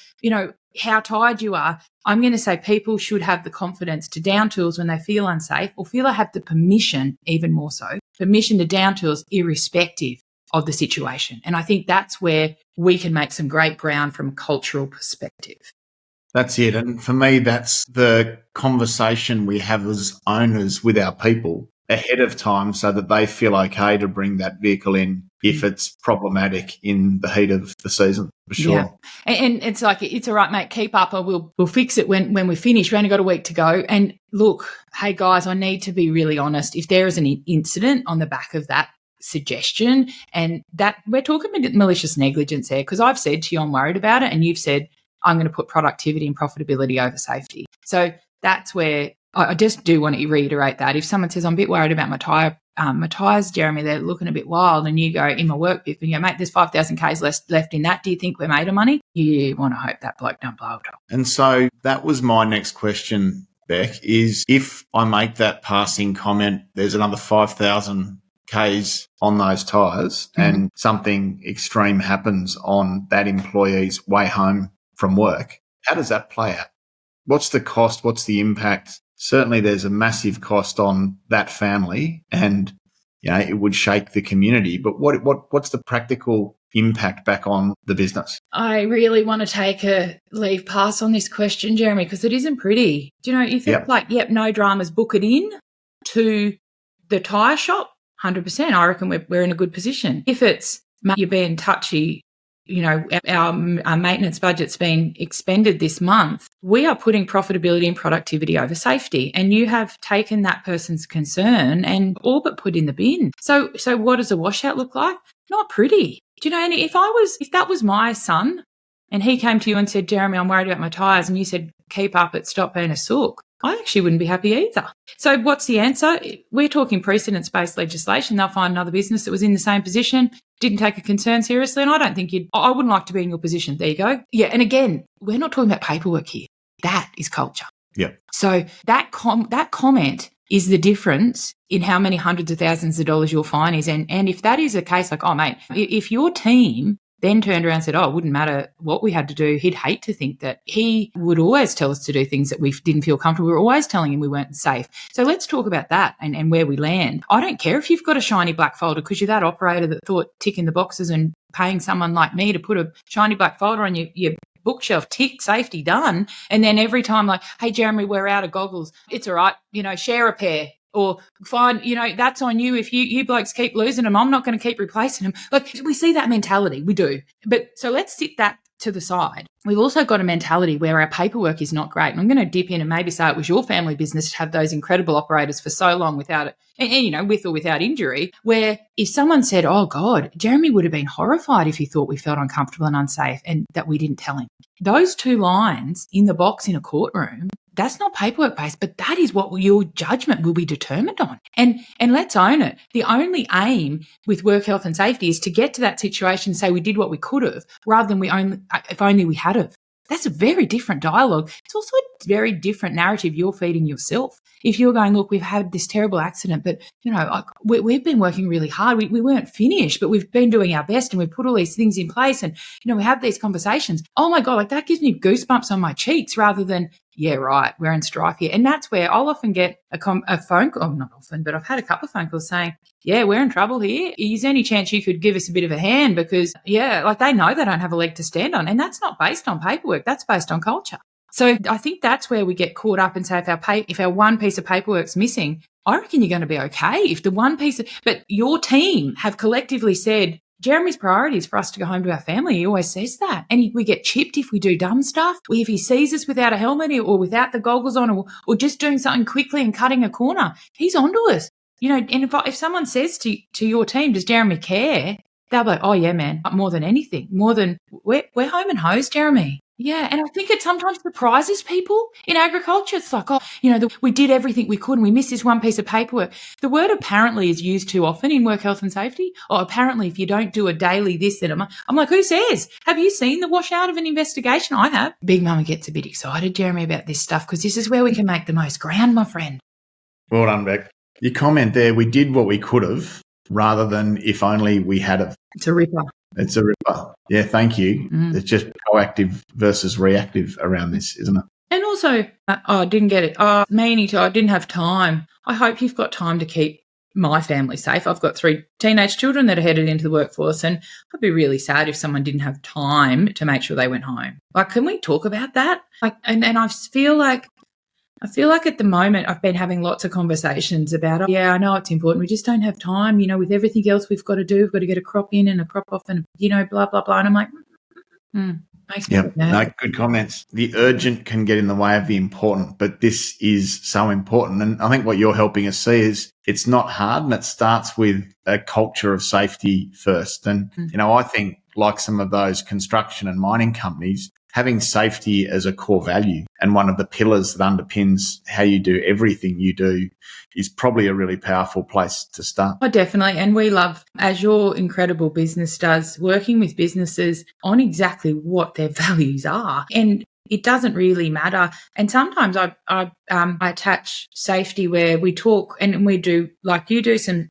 how tired you are, I'm going to say people should have the confidence to down tools when they feel unsafe, or feel they have the permission, even more so, permission to down tools irrespective of the situation. And I think that's where we can make some great ground from a cultural perspective. That's it. And for me, that's the conversation we have as owners with our people ahead of time so that they feel okay to bring that vehicle in if it's problematic in the heat of the season, for sure. Yeah. And it's like, it's all right, mate, keep up, or we'll fix it when we finish. We only got a week to go. And look, hey, guys, I need to be really honest. If there is an incident on the back of that suggestion, and that we're talking about malicious negligence there, because I've said to you I'm worried about it, and you've said I'm going to put productivity and profitability over safety. So that's where I just do want to reiterate that. If someone says, I'm a bit worried about my tyres, Jeremy, they're looking a bit wild, and you go, in my work bit, and you go, mate, there's 5,000 Ks left in that. Do you think we're made of money? You want to hope that bloke don't blow it up. And so that was my next question, Beck, is if I make that passing comment, there's another 5,000 Ks on those tyres, and something extreme happens on that employee's way home from work, how does that play out? What's the cost? What's the impact? Certainly there's a massive cost on that family, and it would shake the community. But what's the practical impact back on the business? I really want to take a leave pass on this question, Jeremy, because it isn't pretty. Do you know, if it's like, no dramas, book it in to the tyre shop, 100%, I reckon we're in a good position. If it's you're being touchy, our maintenance budget's been expended this month, we are putting profitability and productivity over safety. And you have taken that person's concern and all but put in the bin. So what does a washout look like? Not pretty. Do you know, and if that was my son and he came to you and said, Jeremy, I'm worried about my tyres, and you said, keep up it, stop being a sook, I actually wouldn't be happy either. So what's the answer? We're talking precedence-based legislation. They'll find another business that was in the same position, didn't take a concern seriously, and I don't think I wouldn't like to be in your position. There you go. Yeah, and again, we're not talking about paperwork here. That is culture. Yeah. So that comment is the difference in how many hundreds of thousands of dollars your fine is. And if that is a case like, oh, mate, if your team then turned around and said, oh, it wouldn't matter what we had to do, he'd hate to think that he would always tell us to do things that we didn't feel comfortable. We were always telling him we weren't safe. So let's talk about that and where we land. I don't care if you've got a shiny black folder because you're that operator that thought ticking the boxes and paying someone like me to put a shiny black folder on your bookshelf, tick, safety, done. And then every time like, hey, Jeremy, we're out of goggles. It's all right. Share a pair. Or fine, that's on you. If you blokes keep losing them, I'm not going to keep replacing them. Like, we see that mentality. We do. But so let's sit that to the side. We've also got a mentality where our paperwork is not great. And I'm going to dip in and maybe say it was your family business to have those incredible operators for so long without it, and with or without injury, where if someone said, oh God, Jeremy would have been horrified if he thought we felt uncomfortable and unsafe and that we didn't tell him. Those 2 lines in the box in a courtroom, that's not paperwork based, but that is what your judgment will be determined on. And let's own it. The only aim with work health and safety is to get to that situation and say we did what we could have, rather than if only we had have. That's a very different dialogue. It's also a very different narrative you're feeding yourself. If you're going, look, we've had this terrible accident, but we've been working really hard. We weren't finished, but we've been doing our best and we've put all these things in place, and we have these conversations. Oh my God, like that gives me goosebumps on my cheeks, rather than, yeah, right, we're in strife here. And that's where I'll often get a phone call, not often, but I've had a couple of phone calls saying, yeah, we're in trouble here. Is there any chance you could give us a bit of a hand? Because, yeah, like they know they don't have a leg to stand on. And that's not based on paperwork. That's based on culture. So I think that's where we get caught up and say if our one piece of paperwork's missing, I reckon you're going to be okay. If the one piece but your team have collectively said, Jeremy's priority is for us to go home to our family. He always says that. And we get chipped if we do dumb stuff. If he sees us without a helmet or without the goggles on or just doing something quickly and cutting a corner, he's onto us. And if someone says to your team, does Jeremy care? They'll be like, oh, yeah, man, more than anything, more than we're home and hose, Jeremy. Yeah, and I think it sometimes surprises people in agriculture. It's like, we did everything we could and we missed this one piece of paperwork. The word apparently is used too often in work health and safety. Or apparently if you don't do a daily this, then I'm like, who says? Have you seen the washout of an investigation? I have. Big Mama gets a bit excited, Jeremy, about this stuff because this is where we can make the most ground, my friend. Well done, Beck. Your comment there, we did what we could have rather than if only we had have. It's a ripper. It's a ripper. Yeah, thank you. It's just proactive versus reactive around this, isn't it? And also, I didn't get it. I didn't have time. I hope you've got time to keep my family safe. I've got 3 teenage children that are headed into the workforce, and I'd be really sad if someone didn't have time to make sure they went home. Like, can we talk about that? Like, and I feel like at the moment I've been having lots of conversations about, I know it's important. We just don't have time, with everything else we've got to do. We've got to get a crop in and a crop off and, blah, blah, blah. And I'm like, makes me mad. No, good comments. The urgent can get in the way of the important, but this is so important. And I think what you're helping us see is it's not hard, and it starts with a culture of safety first. And, I think like some of those construction and mining companies, having safety as a core value and one of the pillars that underpins how you do everything you do is probably a really powerful place to start. Oh, definitely. And we love, as your incredible business does, working with businesses on exactly what their values are. And it doesn't really matter. And sometimes I attach safety where we talk and we do, like you do, some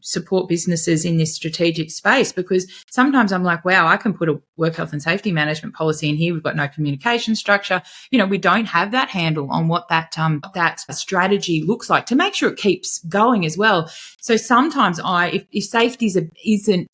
support businesses in this strategic space, because sometimes I'm like, wow, I can put a work health and safety management policy in here. We've got no communication structure. We don't have that handle on what that strategy looks like to make sure it keeps going as well. So sometimes if safety isn't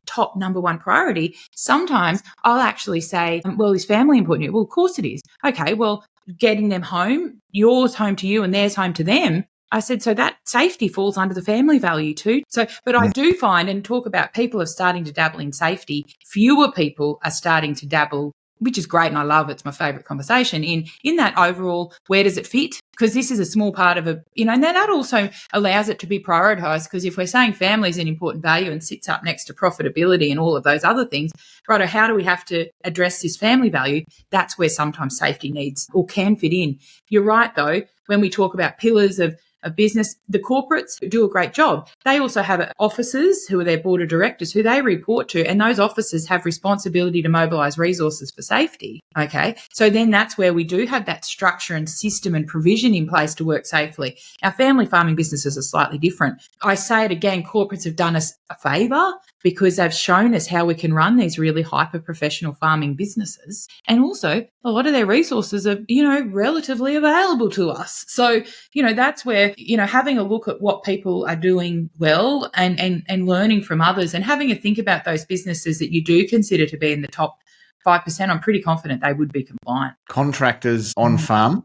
top number one priority, sometimes I'll actually say, well, is family important to you? Well, of course it is. Okay, well, getting them home, yours home to you and theirs home to them. I said, so that safety falls under the family value too. So, but I do find, and talk about people are starting to dabble in safety, fewer people are starting to dabble, which is great, and I love it. It's my favourite conversation in that overall, where does it fit? Because this is a small part of and then that also allows it to be prioritised, because if we're saying family is an important value and sits up next to profitability and all of those other things, righto, how do we have to address this family value? That's where sometimes safety needs or can fit in. You're right, though, when we talk about pillars of business, the corporates do a great job. They also have officers who are their board of directors who they report to, and those officers have responsibility to mobilise resources for safety. Okay, so then that's where we do have that structure and system and provision in place to work safely. Our family farming businesses are slightly different. I say it again, corporates have done us a favour because they've shown us how we can run these really hyper-professional farming businesses. And also, a lot of their resources are, relatively available to us. So, that's where, having a look at what people are doing well and learning from others and having a think about those businesses that you do consider to be in the top 5%, I'm pretty confident they would be compliant. Contractors on farm,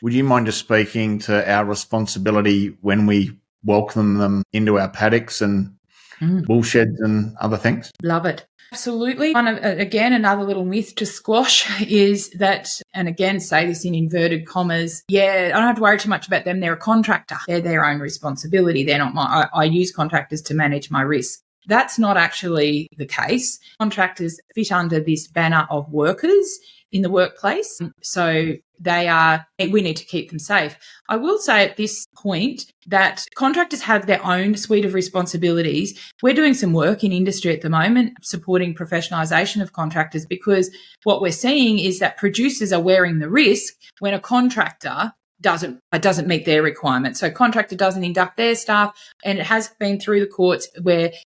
Would you mind just speaking to our responsibility when we welcome them into our paddocks and wool sheds and other things? Love it. Absolutely. Again, another little myth to squash is that, and again, say this in inverted commas, I don't have to worry too much about them. They're a contractor. They're their own responsibility. They're not I use contractors to manage my risk. That's not actually the case. Contractors fit under this banner of workers in the workplace. So we need to keep them safe. I will say at this point that contractors have their own suite of responsibilities. We're doing some work in industry at the moment supporting professionalisation of contractors, because what we're seeing is that producers are wearing the risk when a contractor doesn't meet their requirements. So contractor doesn't induct their staff, and it has been through the courts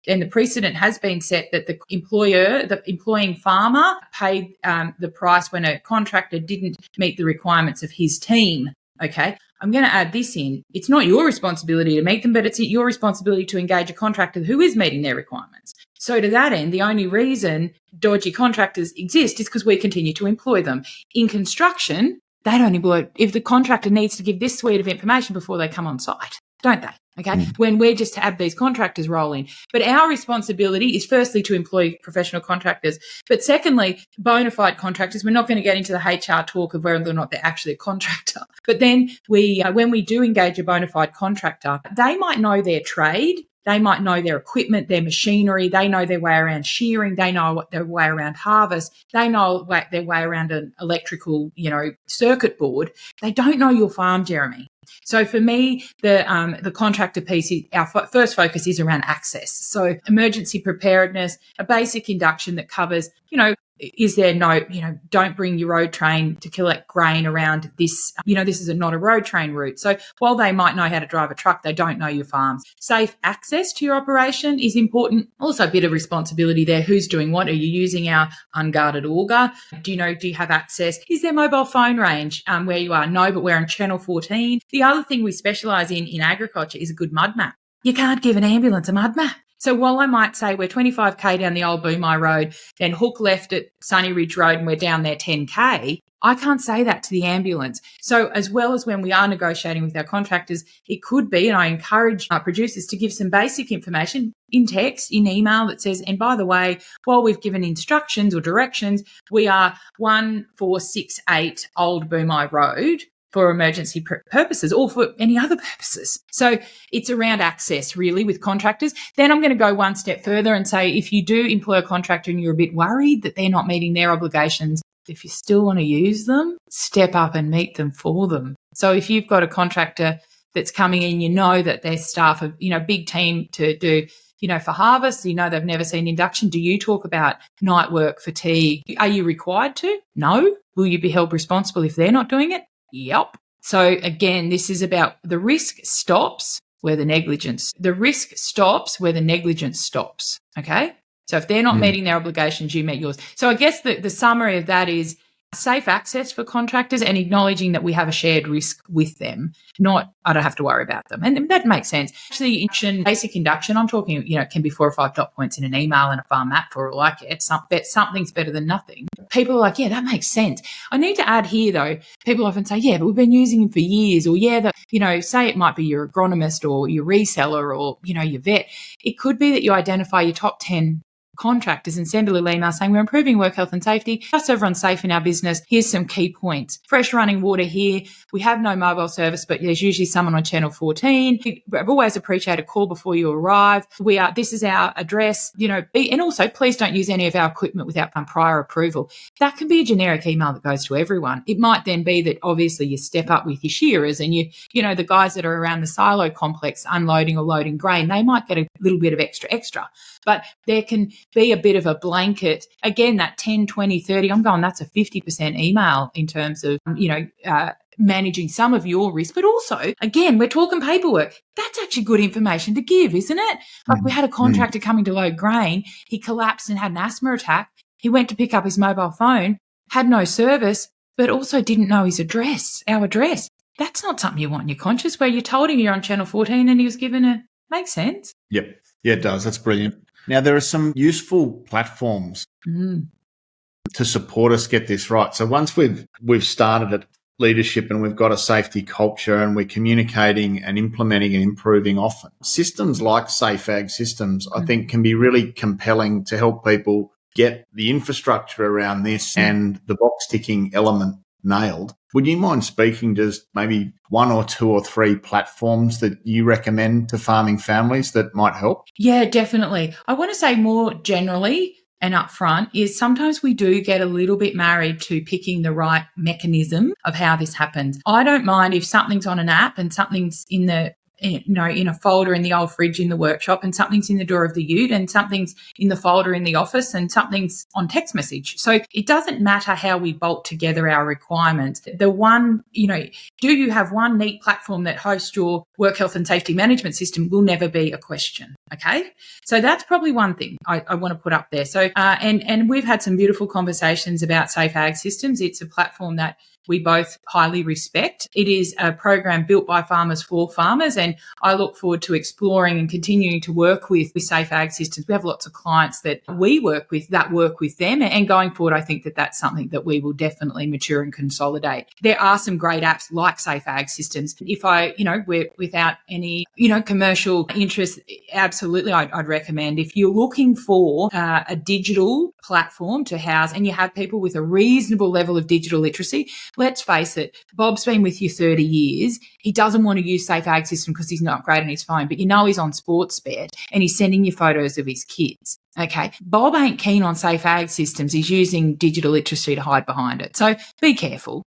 and the precedent has been set that the employing farmer paid the price when a contractor didn't meet the requirements of his team. Okay, I'm going to add this in. It's not your responsibility to meet them, but it's your responsibility to engage a contractor who is meeting their requirements. So to that end, the only reason dodgy contractors exist is because we continue to employ them. In construction, they don't employ if the contractor needs to give this suite of information before they come on site, don't they? Okay. When we're just to have these contractors roll in. But our responsibility is firstly to employ professional contractors. But secondly, bona fide contractors, we're not going to get into the HR talk of whether or not they're actually a contractor. But then when we do engage a bona fide contractor, they might know their trade. They might know their equipment, their machinery. They know their way around shearing. They know their way around harvest. They know their way around an electrical, circuit board. They don't know your farm, Jeremy. So for me, the contractor piece, our first focus is around access. So emergency preparedness, a basic induction that covers, is there don't bring your road train to collect grain around this. This is not a road train route. So while they might know how to drive a truck, they don't know your farms. Safe access to your operation is important. Also a bit of responsibility there. Who's doing what? Are you using our unguarded auger? Do you have access? Is there mobile phone range where you are? No, but we're on channel 14. The other thing we specialise in agriculture is a good mud map. You can't give an ambulance a mud map. So while I might say we're 25k down the old Boomai Road, then hook left at Sunny Ridge Road and we're down there 10k, I can't say that to the ambulance. So as well as when we are negotiating with our contractors, it could be, and I encourage our producers to give some basic information in text, in email that says, and by the way, while we've given instructions or directions, we are 1468 Old Boomai Road for emergency purposes or for any other purposes. So it's around access really with contractors. Then I'm going to go one step further and say, if you do employ a contractor and you're a bit worried that they're not meeting their obligations, if you still want to use them, step up and meet them for them. So if you've got a contractor that's coming in, that their staff are, big team to do, for harvest, they've never seen induction. Do you talk about night work, fatigue? Are you required to? No. Will you be held responsible if they're not doing it? Yep. So again, this is about the risk stops where the negligence stops. Okay. So if they're not meeting their obligations, you meet yours. So I guess the summary of that is safe access for contractors and acknowledging that we have a shared risk with them, not I don't have to worry about them. And that makes sense. Actually, basic induction, I'm talking, it can be 4 or 5 dot points in an email and a farm map for all I care. Something's better than nothing. People are like, yeah, that makes sense. I need to add here, though, people often say, yeah, but we've been using them for years, or say it might be your agronomist or your reseller or, your vet. It could be that you identify your top 10 contractors and send a little email saying we're improving work health and safety, just so everyone's safe in our business. Here's some key points. Fresh running water here. We have no mobile service, but there's usually someone on channel 14. We always appreciate a call before you arrive. This is our address, and also please don't use any of our equipment without prior approval. That can be a generic email that goes to everyone. It might then be that obviously you step up with your shearers and the guys that are around the silo complex unloading or loading grain, they might get a little bit of extra. But there can be a bit of a blanket, again, that 10, 20, 30, I'm going, that's a 50% email in terms of, managing some of your risk. But also, again, we're talking paperwork. That's actually good information to give, isn't it? Like we had a contractor coming to load grain. He collapsed and had an asthma attack. He went to pick up his mobile phone, had no service, but also didn't know his address, our address. That's not something you want in your conscience, where you told him you're on channel 14 and he was given makes sense. Yep. Yeah, it does. That's brilliant. Now, there are some useful platforms to support us get this right. So once we've started it, leadership and we've got a safety culture and we're communicating and implementing and improving often. Systems like Safe Ag systems, I think, can be really compelling to help people get the infrastructure around this and the box ticking element nailed. Would you mind speaking just maybe 1 or 2 or 3 platforms that you recommend to farming families that might help? Yeah, definitely. I want to say more generally and upfront is sometimes we do get a little bit married to picking the right mechanism of how this happens. I don't mind if something's on an app and something's in a folder in the old fridge in the workshop, and something's in the drawer of the ute, and something's in the folder in the office, and something's on text message. So it doesn't matter how we bolt together our requirements. The one, do you have one neat platform that hosts your work health and safety management system will never be a question. Okay. So that's probably one thing I want to put up there. So, and we've had some beautiful conversations about Safe Ag Systems. It's a platform that we both highly respect. It is a program built by farmers for farmers, and I look forward to exploring and continuing to work with Safe Ag Systems. We have lots of clients that we work with that work with them, and going forward, I think that that's something that we will definitely mature and consolidate. There are some great apps like Safe Ag Systems. If we're without any, commercial interest, absolutely, I'd recommend. If you're looking for a digital platform to house, and you have people with a reasonable level of digital literacy. Let's face it, Bob's been with you 30 years. He doesn't want to use Safe Ag System because he's not great on his phone, but he's on Sportsbet and he's sending you photos of his kids. Okay. Bob ain't keen on Safe Ag Systems. He's using digital literacy to hide behind it. So be careful.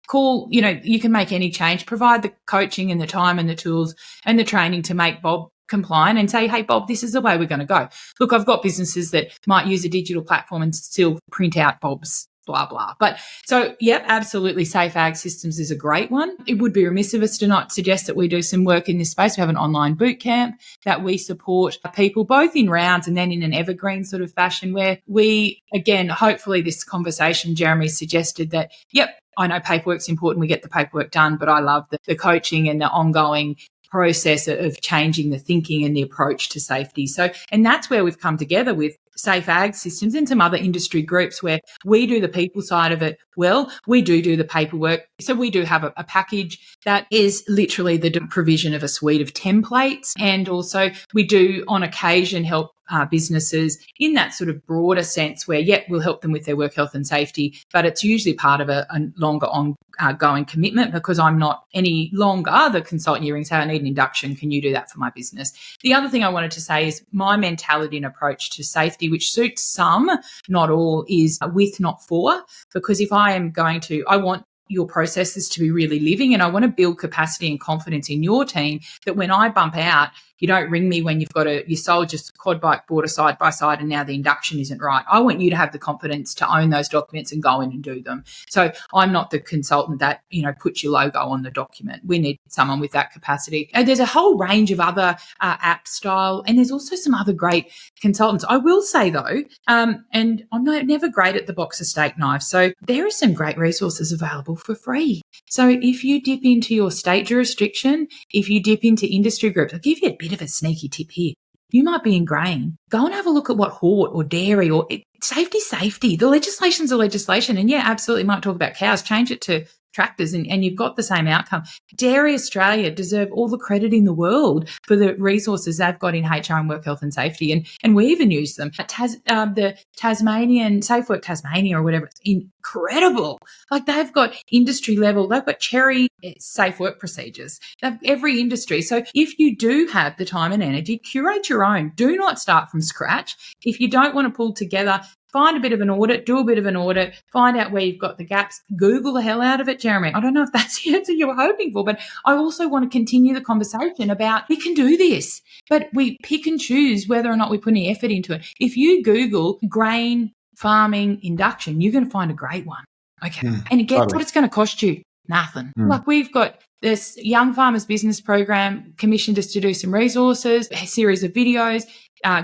Call, you can make any change, provide the coaching and the time and the tools and the training to make Bob compliant, and say, hey, Bob, this is the way we're going to go. Look, I've got businesses that might use a digital platform and still print out Bob's blah, blah. But so, yep, absolutely. Safe Ag Systems is a great one. It would be remiss of us to not suggest that we do some work in this space. We have an online boot camp that we support people both in rounds and then in an evergreen sort of fashion where we, again, hopefully this conversation, Jeremy suggested that, yep, I know paperwork's important. We get the paperwork done, but I love the coaching and the ongoing process of changing the thinking and the approach to safety. So, and that's where we've come together with Safe Ag Systems and some other industry groups where we do the people side of it well. We do the paperwork. So we do have a package that is literally the provision of a suite of templates. And also we do on occasion help businesses in that sort of broader sense where, we'll help them with their work health and safety, but it's usually part of a longer ongoing commitment because I'm not any longer the consultant you ring say, I need an induction. Can you do that for my business? The other thing I wanted to say is my mentality and approach to safety, which suits some, not all, is with, not for, because if I want your processes to be really living, and I want to build capacity and confidence in your team that when I bump out, you don't ring me when you've got you sold just quad bike border side by side and now the induction isn't right. I want you to have the confidence to own those documents and go in and do them. So I'm not the consultant that, puts your logo on the document. We need someone with that capacity. And there's a whole range of other app style, and there's also some other great consultants. I will say though, and I'm never great at the box of steak knives. So there are some great resources available for free. So if you dip into your state jurisdiction, if you dip into industry groups, I'll give you a bit of a sneaky tip here. You might be in grain. Go and have a look at what hort or dairy or safety. The legislation's a legislation. And absolutely might talk about cows, change it to tractors and you've got the same outcome. Dairy Australia deserve all the credit in the world for the resources they've got in HR and work health and safety. And we even use them. The Tasmanian, Safe Work Tasmania or whatever, it's incredible. Like they've got industry level, they've got cherry safe work procedures. They've every industry. So if you do have the time and energy, curate your own. Do not start from scratch. If you don't want to pull together, find a bit of an audit, do a bit of an audit, find out where you've got the gaps, Google the hell out of it, Jeremy. I don't know if that's the answer you were hoping for, but I also want to continue the conversation about we can do this, but we pick and choose whether or not we put any effort into it. If you Google grain farming induction, you're going to find a great one. Okay. And guess what it's going to cost you? Nothing. Like we've got This Young Farmers Business Program commissioned us to do some resources, a series of videos.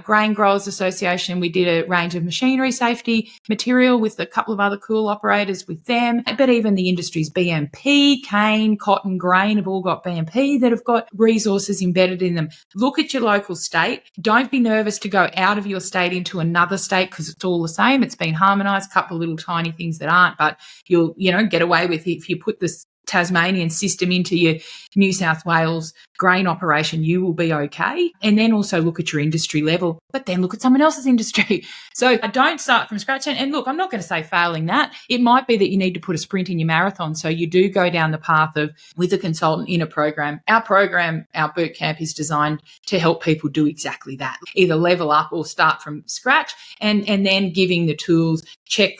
Grain Growers Association, we did a range of machinery safety material with a couple of other cool operators with them. But even the industries, BMP, cane, cotton, grain have all got BMP that have got resources embedded in them. Look at your local state. Don't be nervous to go out of your state into another state because it's all the same. It's been harmonised, a couple of little tiny things that aren't, but you'll, get away with it if you put this Tasmanian system into your New South Wales grain operation, you will be okay. And then also look at your industry level, but then look at someone else's industry. So don't start from scratch. And look, I'm not going to say failing that. It might be that you need to put a sprint in your marathon. So you do go down the path of with a consultant in a program. Our boot camp is designed to help people do exactly that, either level up or start from scratch and then giving the tools.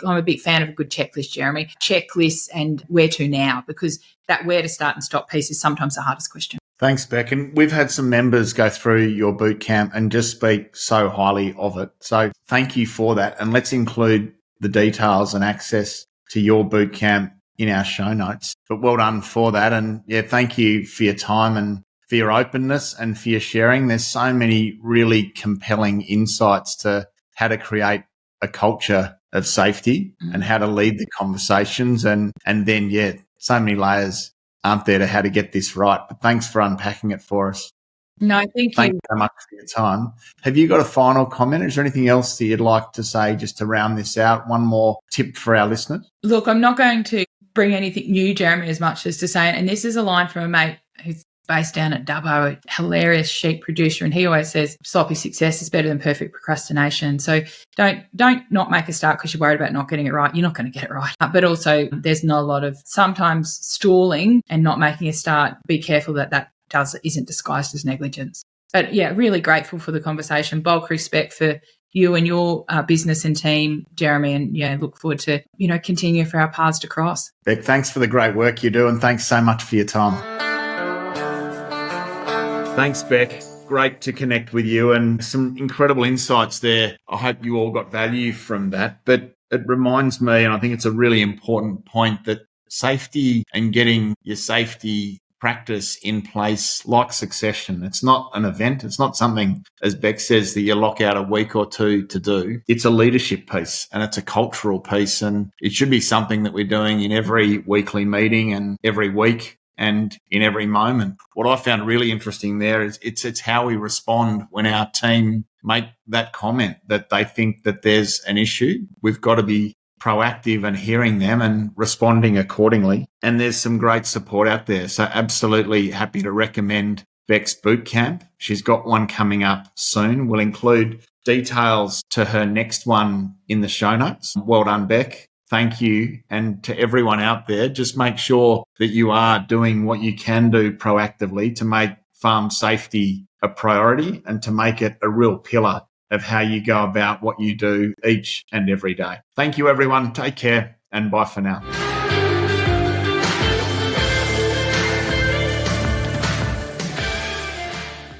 I'm a big fan of a good checklist, Jeremy. Checklists and where to now, because that where to start and stop piece is sometimes the hardest question. Thanks, Beck. And we've had some members go through your boot camp and just speak so highly of it. So thank you for that. And let's include the details and access to your boot camp in our show notes. But well done for that. And thank you for your time and for your openness and for your sharing. There's so many really compelling insights to how to create a culture of safety and how to lead the conversations. And then, so many layers aren't there to how to get this right. But thanks for unpacking it for us. No, thank you. Thanks so much for your time. Have you got a final comment? Is there anything else that you'd like to say just to round this out? One more tip for our listeners? Look, I'm not going to bring anything new, Jeremy, as much as to say, and this is a line from a mate who's based down at Dubbo, a hilarious sheep producer, and he always says sloppy success is better than perfect procrastination. So don't not make a start because you're worried about not getting it right. You're not going to get it right. But also there's not a lot of sometimes stalling and not making a start. Be careful that isn't disguised as negligence. But really grateful for the conversation. Bulk respect for you and your business and team, Jeremy, and look forward to, continue for our paths to cross. Beck, thanks for the great work you do and thanks so much for your time. Thanks, Beck. Great to connect with you and some incredible insights there. I hope you all got value from that. But it reminds me, and I think it's a really important point, that safety and getting your safety practice in place like succession. It's not an event. It's not something, as Beck says, that you lock out a week or two to do. It's a leadership piece and it's a cultural piece. And it should be something that we're doing in every weekly meeting and every week and in every moment. What I found really interesting there is it's how we respond when our team make that comment that they think that there's an issue. We've got to be proactive and hearing them and responding accordingly. And there's some great support out there. So absolutely happy to recommend Beck's boot camp. She's got one coming up soon. We'll include details to her next one in the show notes. Well done, Beck. Thank you. And to everyone out there, just make sure that you are doing what you can do proactively to make farm safety a priority and to make it a real pillar of how you go about what you do each and every day. Thank you, everyone. Take care and bye for now.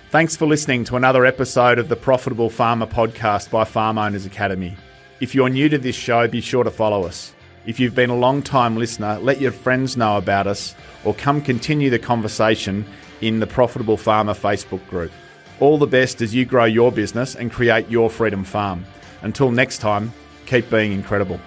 Thanks for listening to another episode of the Profitable Farmer podcast by Farm Owners Academy. If you're new to this show, be sure to follow us. If you've been a long-time listener, let your friends know about us or come continue the conversation in the Profitable Farmer Facebook group. All the best as you grow your business and create your freedom farm. Until next time, keep being incredible.